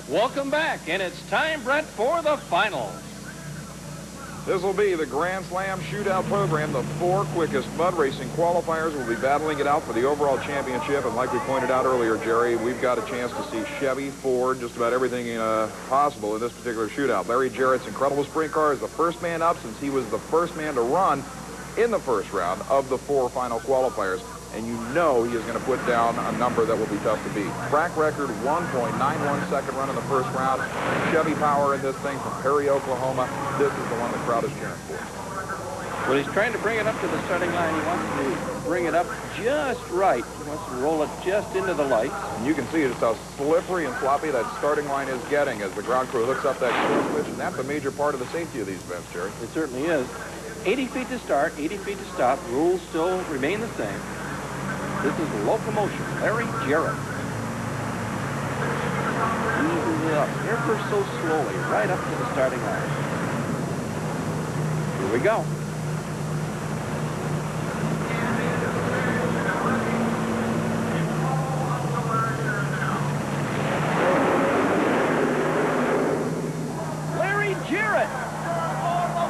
Welcome back, and it's time, Bret, for the finals. This will be the Grand Slam shootout program. The 4 quickest mud racing qualifiers will be battling it out for the overall championship. And like we pointed out earlier, Jerry, we've got a chance to see Chevy, Ford, just about everything possible in this particular shootout. Larry Jarrett's incredible sprint car is the first man up since he was the first man to run in the first round of the 4 final qualifiers. And you know he is going to put down a number that will be tough to beat. Track record, 1.91 second run in the first round. Chevy power in this thing from Perry, Oklahoma. This is the one the crowd is cheering for. Well, he's trying to bring it up to the starting line. He wants to bring it up just right. He wants to roll it just into the lights. And you can see just how slippery and sloppy that starting line is getting as the ground crew hooks up that clear switch. And that's a major part of the safety of these events, Jerry. It certainly is. 80 feet to start, 80 feet to stop. Rules still remain the same. This is Locomotion, Larry Jarrett. Eases it up ever so slowly, right up to the starting line. Here we go. Larry Jarrett!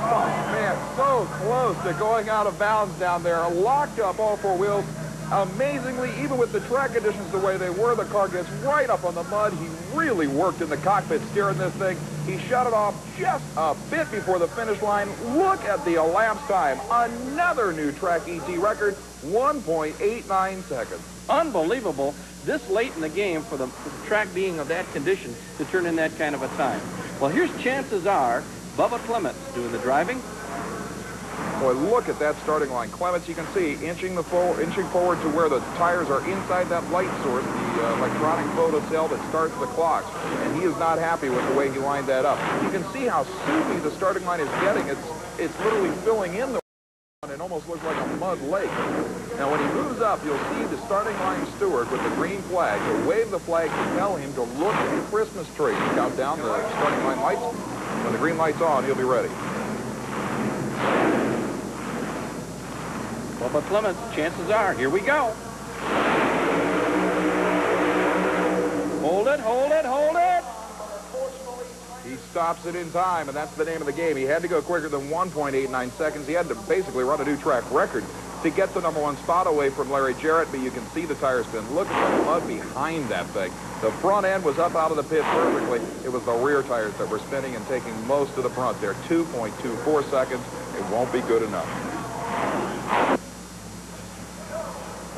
Oh, man, so close to going out of bounds down there. Locked up all 4 wheels. Amazingly, even with the track conditions the way they were, the car gets right up on the mud. He really worked in the cockpit steering this thing. He shut it off just a bit before the finish line. Look at the elapsed time. Another new track ET record, 1.89 seconds. Unbelievable this late in the game for the track being of that condition to turn in that kind of a time. Well, here's chances are Bubba Clements doing the driving. Boy, look at that starting line. Clements, you can see, inching forward to where the tires are inside that light source, the electronic photo cell that starts the clocks. And he is not happy with the way he lined that up. You can see how soupy the starting line is getting. It's literally filling in the and it almost looks like a mud lake. Now, when he moves up, you'll see the starting line steward with the green flag. He'll wave the flag to tell him to look at the Christmas tree. Count down the starting line lights. When the green light's on, he'll be ready. Bubba Clements, chances are, here we go. Hold it, hold it, hold it. He stops it in time, and that's the name of the game. He had to go quicker than 1.89 seconds. He had to basically run a new track record to get the #1 spot away from Larry Jarrett, but you can see the tire spin. Look at the mud behind that thing. The front end was up out of the pit perfectly. It was the rear tires that were spinning and taking most of the brunt there. 2.24 seconds. It won't be good enough.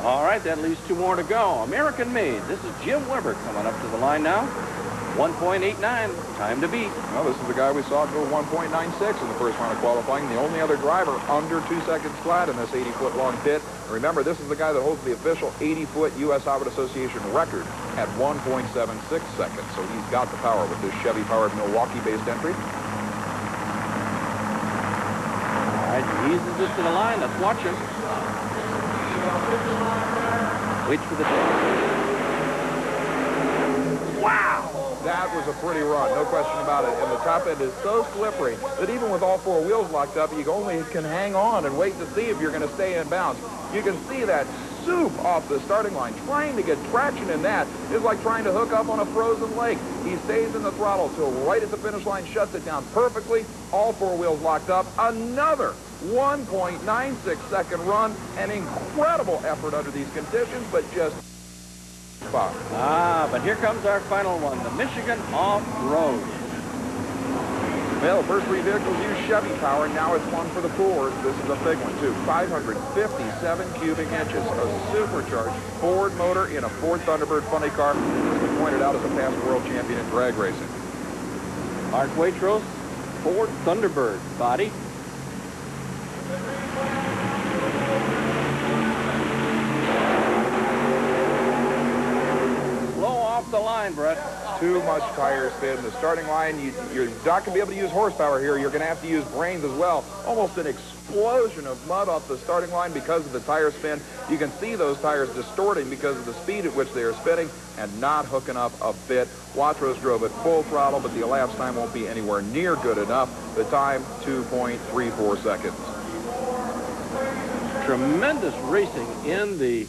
All right, that leaves 2 more to go. American made. This is Jim Weber coming up to the line now. 1.89, time to beat. Well, this is the guy we saw go 1.96 in the first round of qualifying. The only other driver under 2 seconds flat in this 80-foot long pit. And remember, this is the guy that holds the official 80-foot USHRA Association record at 1.76 seconds. So he's got the power with this Chevy-powered Milwaukee-based entry. All right, he eases it to the line. Let's watch him. Wait for the tape. Wow! That was a pretty run, no question about it. And the top end is so slippery that even with all 4 wheels locked up, you only can hang on and wait to see if you're going to stay in bounds. You can see that soup off the starting line. Trying to get traction in that is like trying to hook up on a frozen lake. He stays in the throttle till right at the finish line, shuts it down perfectly. All 4 wheels locked up. Another 1.96 second run. An incredible effort under these conditions, but just fun. But here comes our final one, the Michigan Off-Road. Well, first 3 vehicles use Chevy power. Now it's one for the Fords. This is a big one, too. 557 cubic inches. A supercharged Ford motor in a Ford Thunderbird funny car. As we pointed out, as a past world champion in drag racing. Mark WATROS, Ford Thunderbird body. Slow off the line, Bret. Too much tire spin. The starting line, you're not going to be able to use horsepower here. You're going to have to use brains as well. Almost an explosion of mud off the starting line because of the tire spin. You can see those tires distorting because of the speed at which they are spinning and not hooking up a bit. WATROS drove at full throttle, but the elapsed time won't be anywhere near good enough. The time, 2.34 seconds. Tremendous racing in the